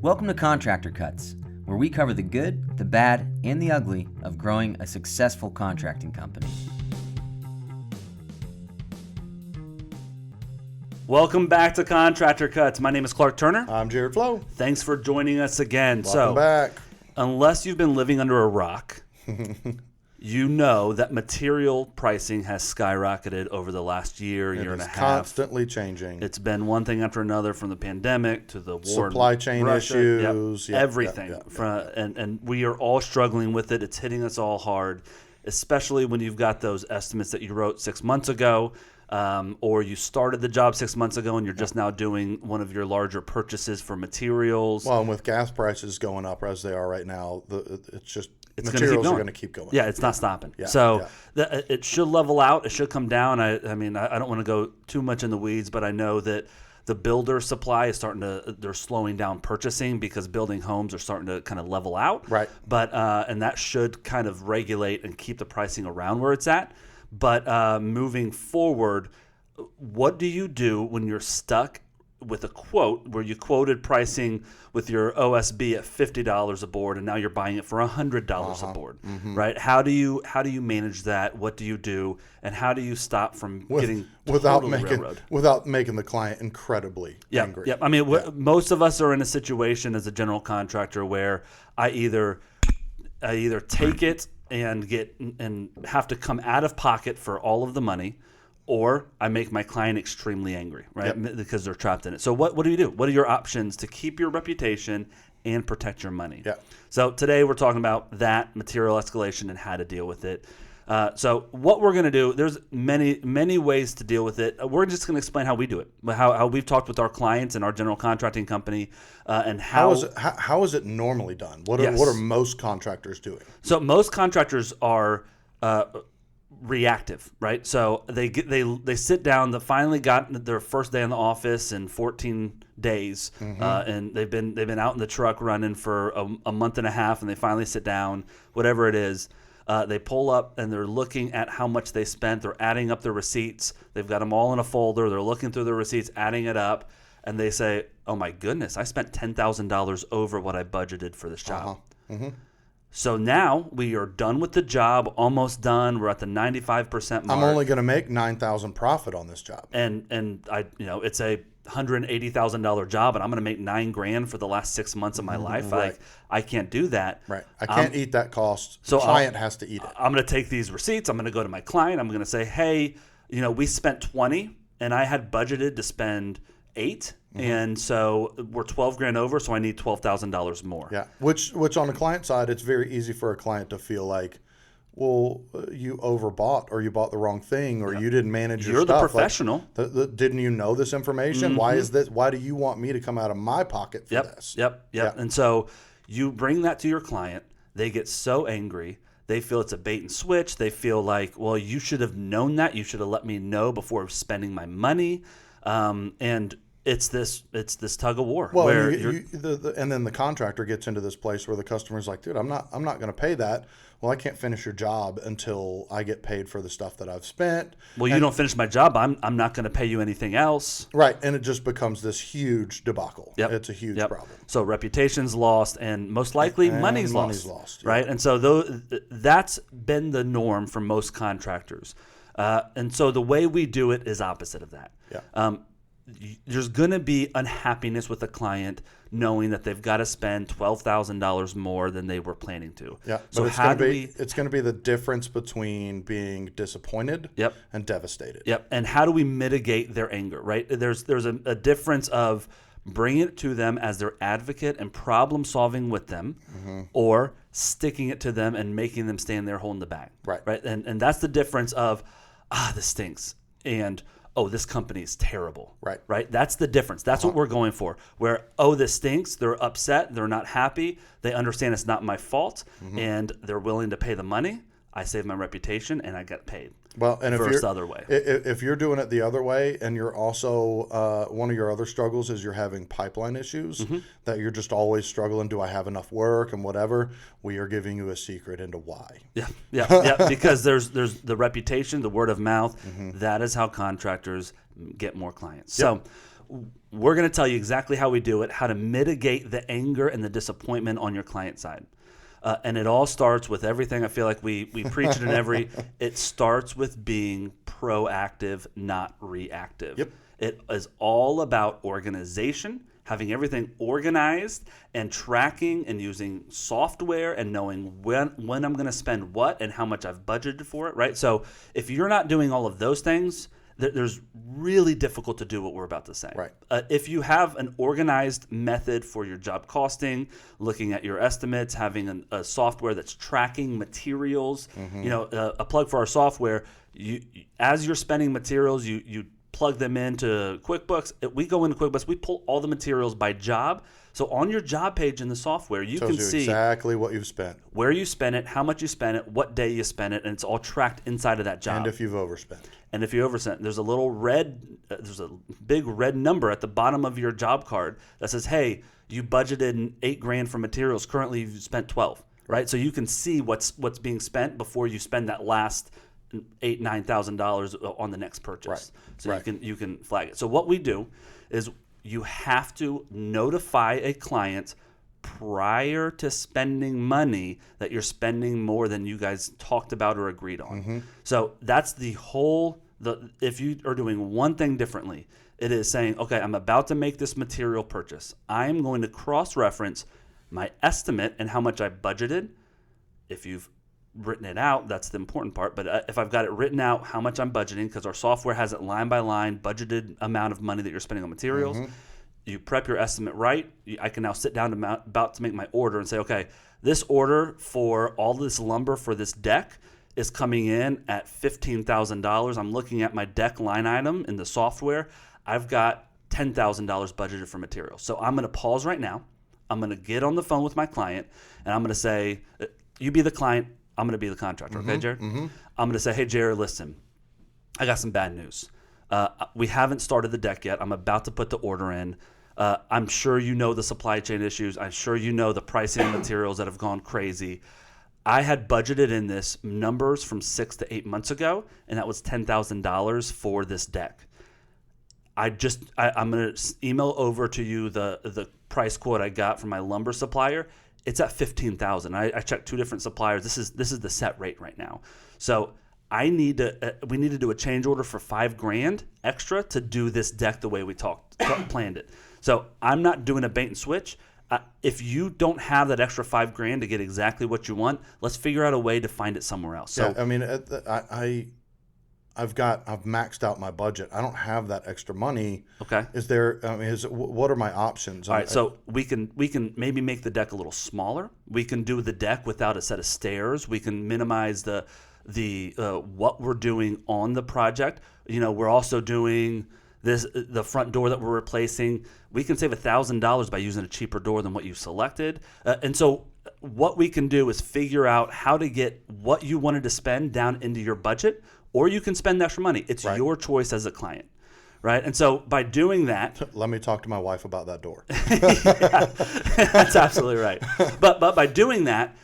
Welcome to Contractor Cuts, where we cover the good, the bad, and the ugly of growing a successful contracting company. Welcome back to Contractor Cuts. My name is Clark Turner. I'm Jared Flo. Thanks for joining us again. Welcome back. Unless you've been living under a rock, you know that material pricing has skyrocketed over the last year and a half. It's constantly changing. It's been one thing after another, from the pandemic to the war, supply chain Russia, issues, everything. And we are all struggling with it. It's hitting us all hard, especially when you've got those estimates that you wrote 6 months ago. Or you started the job 6 months ago and you're just now doing one of your larger purchases for materials. Well, and with gas prices going up as they are right now, materials are going to keep going. Yeah, it's not stopping. Yeah, it should level out. It should come down. I don't want to go too much in the weeds, but I know that the builder supply is they're slowing down purchasing because building homes are starting to kind of level out. Right. But and that should kind of regulate and keep the pricing around where it's at. But moving forward, what do you do when you're stuck with a quote where you quoted pricing with your OSB at $50 a board and now you're buying it for $100 a board, right? How do you manage that? What do you do, and how do you stop from getting totally railroad? Without making the client incredibly angry? Yeah. I mean, most of us are in a situation as a general contractor where I either take it and have to come out of pocket for all of the money, or I make my client extremely angry, right? Yep. Because they're trapped in it. So what do you do? What are your options to keep your reputation and protect your money? Yeah. So today we're talking about that material escalation and how to deal with it. So what we're going to do, there's many ways to deal with it. We're just going to explain how we do it, how we've talked with our clients and our general contracting company, and how is it normally done? What are most contractors doing? So most contractors are reactive, right? So they sit down. They finally got their first day in the office in 14 days, and they've been out in the truck running for a month and a half, and they finally sit down, whatever it is. They pull up and they're looking at how much they spent. They're adding up their receipts. They've got them all in a folder. They're looking through their receipts, adding it up, and they say, "Oh my goodness, I spent $10,000 over what I budgeted for this job." So now we are done with the job, almost done. We're at the 95% mark. I'm only going to make $9,000 profit on this job, and it's a $180,000 job, and I'm going to make $9,000 for the last 6 months of my life. Right. I can't do that. Right. I can't eat that cost. So the client has to eat it. I'm going to take these receipts. I'm going to go to my client. I'm going to say, hey, we spent 20 and I had budgeted to spend 8. And so we're $12,000 over. So I need $12,000 more. Yeah. Which on the client side, it's very easy for a client to feel like, well, you overbought, or you bought the wrong thing, or you didn't manage your stuff. You're the professional. Didn't you know this information? Why is this? Why do you want me to come out of my pocket for this? Yep. And so you bring that to your client. They get so angry. They feel it's a bait and switch. They feel like, well, you should have known that. You should have let me know before spending my money. And it's this tug of war. Well, and then the contractor gets into this place where the customer's like, dude, I'm not going to pay that. Well, I can't finish your job until I get paid for the stuff that I've spent. Well, you don't finish my job, I'm not going to pay you anything else. Right, and it just becomes this huge debacle. Yep. It's a huge problem. So reputation's lost, and most likely money's lost. Yeah. Right, and so that's been the norm for most contractors. And so the way we do it is opposite of that. Yeah. There's going to be unhappiness with the client knowing that they've got to spend $12,000 more than they were planning to. Yeah, so but it's going to be the difference between being disappointed and devastated. Yep. And how do we mitigate their anger, right? There's a difference of bringing it to them as their advocate and problem solving with them, or sticking it to them and making them stand there holding the bag. Right. And that's the difference of, this stinks, and oh, this company is terrible. Right. That's the difference. That's what we're going for. Where, oh, this stinks. They're upset. They're not happy. They understand it's not my fault, and they're willing to pay the money. I save my reputation, and I get paid. Well, and versus the other way. If you're doing it the other way, and you're also one of your other struggles is you're having pipeline issues, that you're just always struggling. Do I have enough work and whatever? We are giving you a secret into why. Yeah. Because there's the reputation, the word of mouth. That is how contractors get more clients. So we're going to tell you exactly how we do it, how to mitigate the anger and the disappointment on your client side. And it all starts with everything. I feel like we preach it in every. It starts with being proactive, not reactive. Yep. It is all about organization, having everything organized and tracking and using software and knowing when I'm going to spend what and how much I've budgeted for it, right? So if you're not doing all of those things, there's really difficult to do what we're about to say. Right. If you have an organized method for your job costing, looking at your estimates, having a software that's tracking materials, a plug for our software, as you're spending materials, you plug them into QuickBooks. We go into QuickBooks, we pull all the materials by job. So on your job page in the software, you can see exactly what you've spent, where you spent it, how much you spent it, what day you spent it, and it's all tracked inside of that job. and if you've overspent. And if you overspent, there's a big red number at the bottom of your job card that says, hey, you budgeted $8,000 for materials. Currently, you've spent 12, right? So you can see what's being spent before you spend that last $8,000-$9,000 on the next purchase. Right. So you can flag it. So what we do is you have to notify a client prior to spending money that you're spending more than you guys talked about or agreed on. Mm-hmm. So that's if you are doing one thing differently, it is saying, okay, I'm about to make this material purchase. I'm going to cross-reference my estimate and how much I budgeted. If you've written it out, that's the important part. But if I've got it written out, how much I'm budgeting, because our software has it line by line, budgeted amount of money that you're spending on materials. Mm-hmm. You prep your estimate right. I can now sit down about to make my order and say, okay, this order for all this lumber for this deck is coming in at $15,000. I'm looking at my deck line item in the software. I've got $10,000 budgeted for materials. So I'm going to pause right now. I'm going to get on the phone with my client, and I'm going to say, you be the client, I'm going to be the contractor. Okay, Jared? Mm-hmm. I'm going to say, hey, Jared, listen, I got some bad news. We haven't started the deck yet. I'm about to put the order in. I'm sure you know the supply chain issues. I'm sure you know the pricing of materials that have gone crazy. I had budgeted in this numbers from 6 to 8 months ago, and that was $10,000 for this deck. I'm going to email over to you the price quote I got from my lumber supplier. It's at $15,000. I checked 2 different suppliers. This is the set rate right now. So we need to do a change order for $5,000 extra to do this deck the way we planned it. So I'm not doing a bait and switch. If you don't have that extra $5,000 to get exactly what you want, let's figure out a way to find it somewhere else. So yeah, I mean, I've maxed out my budget. I don't have that extra money. Okay. What are my options? All right. So we can maybe make the deck a little smaller. We can do the deck without a set of stairs. We can minimize the what we're doing on the project. We're also doing the front door that we're replacing. We can save $1,000 by using a cheaper door than what you selected. And so what we can do is figure out how to get what you wanted to spend down into your budget, or you can spend extra money. It's right. Your choice as a client, right? And so by doing that, let me talk to my wife about that door. Yeah, that's absolutely right. But by doing that,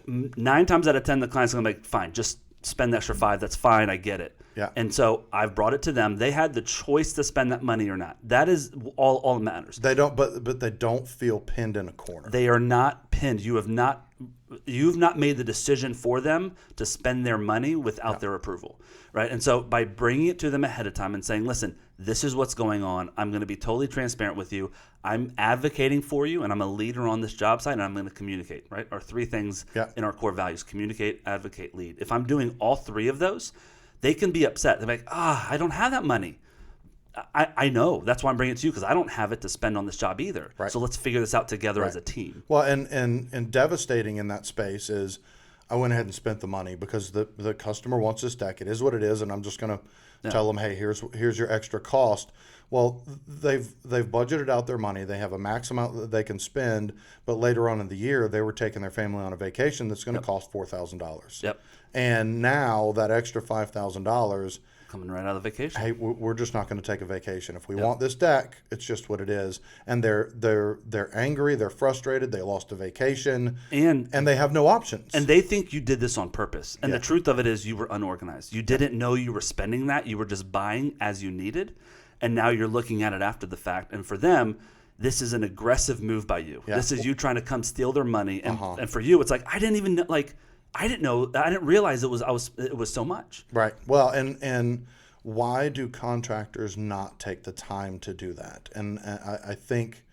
9 times out of 10, the client's going to be like, fine, just spend the extra $5. That's fine. I get it. Yeah. And so I've brought it to them. They had the choice to spend that money or not. That is all that matters. They don't, but they don't feel pinned in a corner. They are not pinned. You've not made the decision for them to spend their money without their approval, right? And so by bringing it to them ahead of time and saying, listen, this is what's going on. I'm going to be totally transparent with you. I'm advocating for you, and I'm a leader on this job site, and I'm going to communicate, right? Our 3 things in our core values: communicate, advocate, lead. If I'm doing all 3 of those, they can be upset. They're like, I don't have that money. I know. That's why I'm bringing it to you, because I don't have it to spend on this job either. Right. So let's figure this out together as a team. Well, and devastating in that space is I went ahead and spent the money because the customer wants this deck. It is what it is, and I'm just going to tell them, hey, here's your extra cost. Well, they've budgeted out their money. They have a max amount that they can spend, but later on in the year, they were taking their family on a vacation that's going to cost $4,000. Yep. And now that extra $5,000 coming right out of the vacation. Hey, we're just not going to take a vacation. If we want this deck, it's just what it is. And they're angry, they're frustrated, they lost a vacation, and they have no options. And they think you did this on purpose. And the truth of it is you were unorganized. You didn't know you were spending that. You were just buying as you needed. and now you're looking at it after the fact. And for them, this is an aggressive move by you. Yeah. This is you trying to come steal their money. And for you, it's like, I didn't even I didn't realize it was so much. Right. Well, and why do contractors not take the time to do that? And I think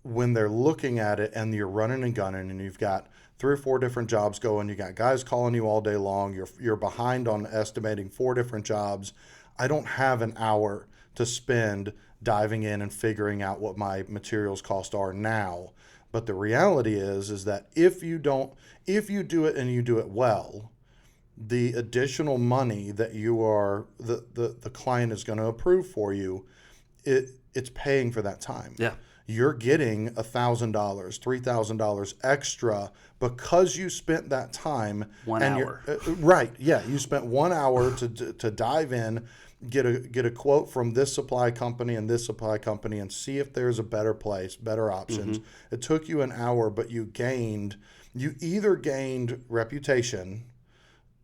when they're looking at it and you're running and gunning and you've got 3 or 4 different jobs going, you got guys calling you all day long, you're behind on estimating 4 different jobs. I don't have an hour to spend diving in and figuring out what my materials cost are now. But the reality is that if you do it and you do it well, the additional money that the client is going to approve for you, it's paying for that time. Yeah. You're getting $1,000, $3,000 extra because you spent that time. 1 hour. Right. Yeah. You spent 1 hour to dive in, get a quote from this supply company and this supply company and see if there's a better place, better options. Mm-hmm. It took you an hour, but you either gained reputation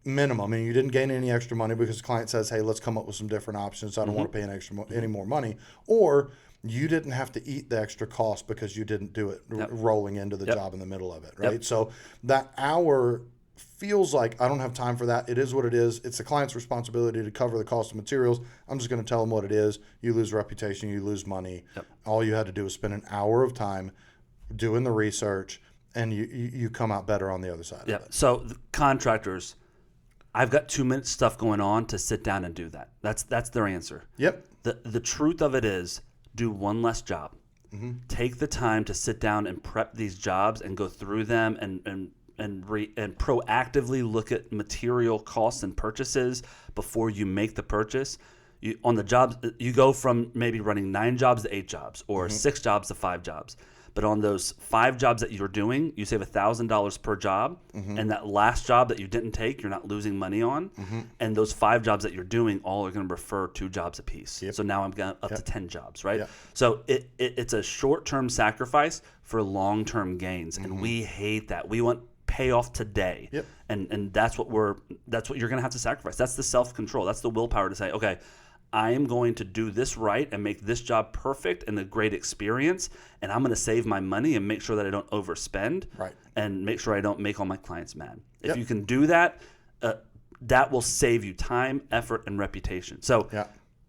minimum, and you didn't gain any extra money because the client says, hey, let's come up with some different options. I don't want to pay any more money. Or you didn't have to eat the extra cost because you didn't do it rolling into the job in the middle of it, right? Yep. So that hour feels like I don't have time for that. It is what it is. It's the client's responsibility to cover the cost of materials. I'm just going to tell them what it is. You lose reputation, you lose money. Yep. All you had to do is spend an hour of time doing the research, and you come out better on the other side of it. So the contractors, I've got 2 minutes stuff going on to sit down and do that. That's their answer. Yep. The truth of it is, do one less job. Mm-hmm. Take the time to sit down and prep these jobs and go through them and proactively look at material costs and purchases before you make the purchase. On the jobs, you go from maybe running 9 jobs to 8 jobs or 6 jobs to 5 jobs. But on those 5 jobs that you're doing, you save $1,000 per job. Mm-hmm. And that last job that you didn't take, you're not losing money on. Mm-hmm. And those 5 jobs that you're doing, all are going to refer 2 jobs apiece. Yep. So now I'm going up to 10 jobs, right? Yep. So it's a short-term sacrifice for long-term gains. Mm-hmm. And we hate that. We want payoff today. Yep. And that's what you're going to have to sacrifice. That's the self-control. That's the willpower to say, okay, I am going to do this right and make this job perfect and a great experience, and I'm going to save my money and make sure that I don't overspend, right, and make sure I don't make all my clients mad. If you can do that, that will save you time, effort, and reputation. So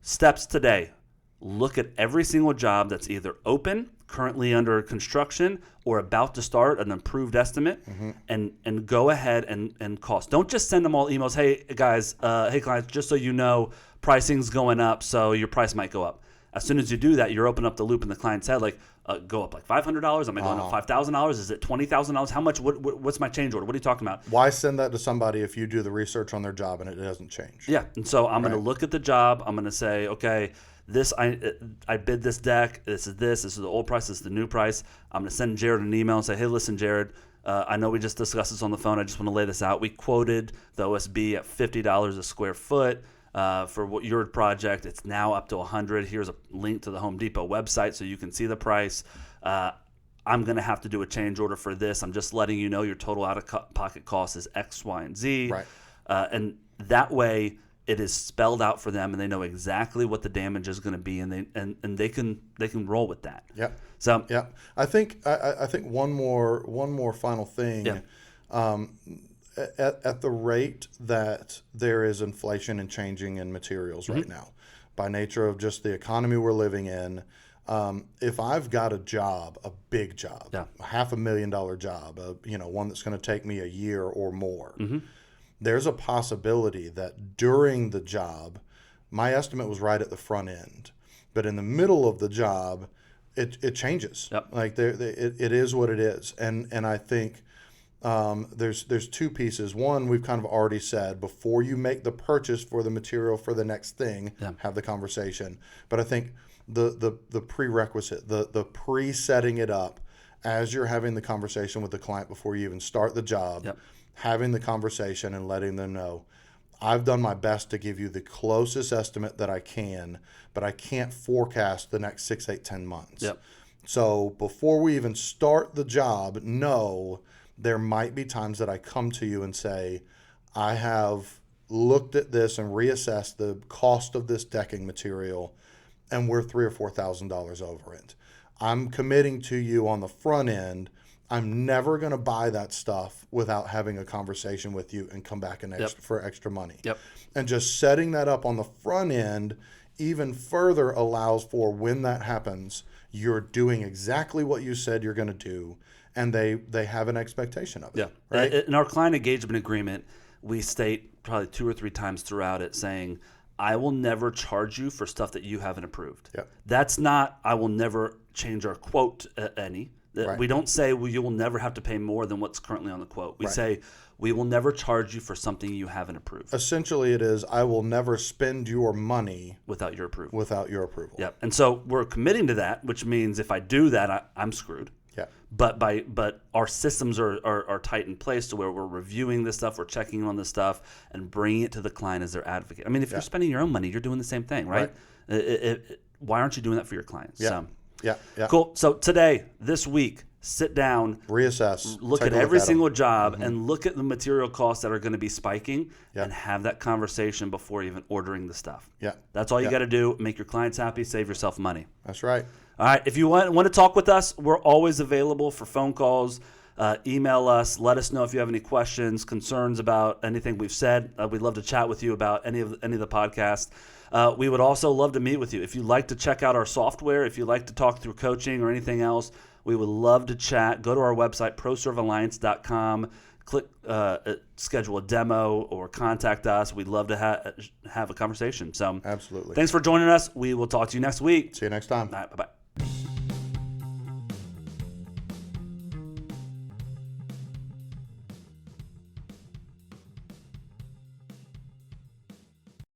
steps today, look at every single job that's either open, currently under construction, or about to start an approved estimate, and go ahead and cost. Don't just send them all emails, hey guys, hey clients, just so you know, pricing's going up, so your price might go up. As soon as you do that, you're opening up the loop in the client's head, like, go up like $500? Am I going up $5,000? Is it $20,000? How much? What's my change order? What are you talking about? Why send that to somebody if you do the research on their job and it doesn't change? Yeah, and so I'm going to look at the job. I'm going to say, okay, this I bid this deck. This is the old price. This is the new price. I'm going to send Jared an email and say, hey, listen, Jared, I know we just discussed this on the phone. I just want to lay this out. We quoted the OSB at $50 a square foot. For your project, it's now up to $100. Here's a link to the Home Depot website so you can see the price. I'm going to have to do a change order for this. I'm just letting you know your total out-of-pocket cost is X, Y, and Z. Right. And that way, it is spelled out for them, and they know exactly what the damage is going to be, and they can roll with that. Yeah. So I think one more final thing. Yeah. At the rate that there is inflation and changing in materials right now, by nature of just the economy we're living in, if I've got a job, a big job, a $500,000 job, one that's going to take me a year or more, there's a possibility that during the job, my estimate was right at the front end, but in the middle of the job, it changes. Yep. Like it is what it is, and I think. There's 2 pieces. One, we've kind of already said, before you make the purchase for the material for the next thing, have the conversation. But I think the prerequisite, the pre-setting it up as you're having the conversation with the client before you even start the job, having the conversation and letting them know, I've done my best to give you the closest estimate that I can, but I can't forecast the next 6, 8, 10 months. Yep. So before we even start the job, know there might be times that I come to you and say, I have looked at this and reassessed the cost of this decking material. and we're $3,000 or $4,000 over it. I'm committing to you on the front end. I'm never going to buy that stuff without having a conversation with you and come back for extra money. Yep. And just setting that up on the front end even further allows for when that happens, you're doing exactly what you said you're going to do, and they have an expectation of it. Yeah. Right? In our client engagement agreement, we state probably 2 or 3 times throughout it saying, I will never charge you for stuff that you haven't approved. Yep. That's not, I will never change our quote any. Right. We don't say, well, you will never have to pay more than what's currently on the quote. We Right. say, we will never charge you for something you haven't approved Essentially, it is, I will never spend your money without your approval. without your approval. Yep. And so we're committing to that, which means if I do that, I'm screwed. Yeah. But our systems are tight in place to where we're reviewing this stuff, we're checking on this stuff, and bringing it to the client as their advocate. I mean, if you're spending your own money, you're doing the same thing, right? Why aren't you doing that for your clients? Yeah. So, Yeah. cool. So today, this week, sit down, Reassess. look Take at a every at 'em. single job, and look at the material costs that are going to be spiking, Yeah. and have that conversation before even ordering the stuff. Yeah. That's all you Yeah. got to do. Make your clients happy, save yourself money. That's right. All right. If you want to talk with us, we're always available for phone calls. Email us. Let us know if you have any questions, concerns about anything we've said. We'd love to chat with you about any of the podcasts. We would also love to meet with you. If you'd like to check out our software, if you'd like to talk through coaching or anything else, we would love to chat. Go to our website, ProServeAlliance.com. Click schedule a demo or contact us. We'd love to have a conversation. So Absolutely. thanks for joining us. We will talk to you next week. See you next time. All right, bye-bye.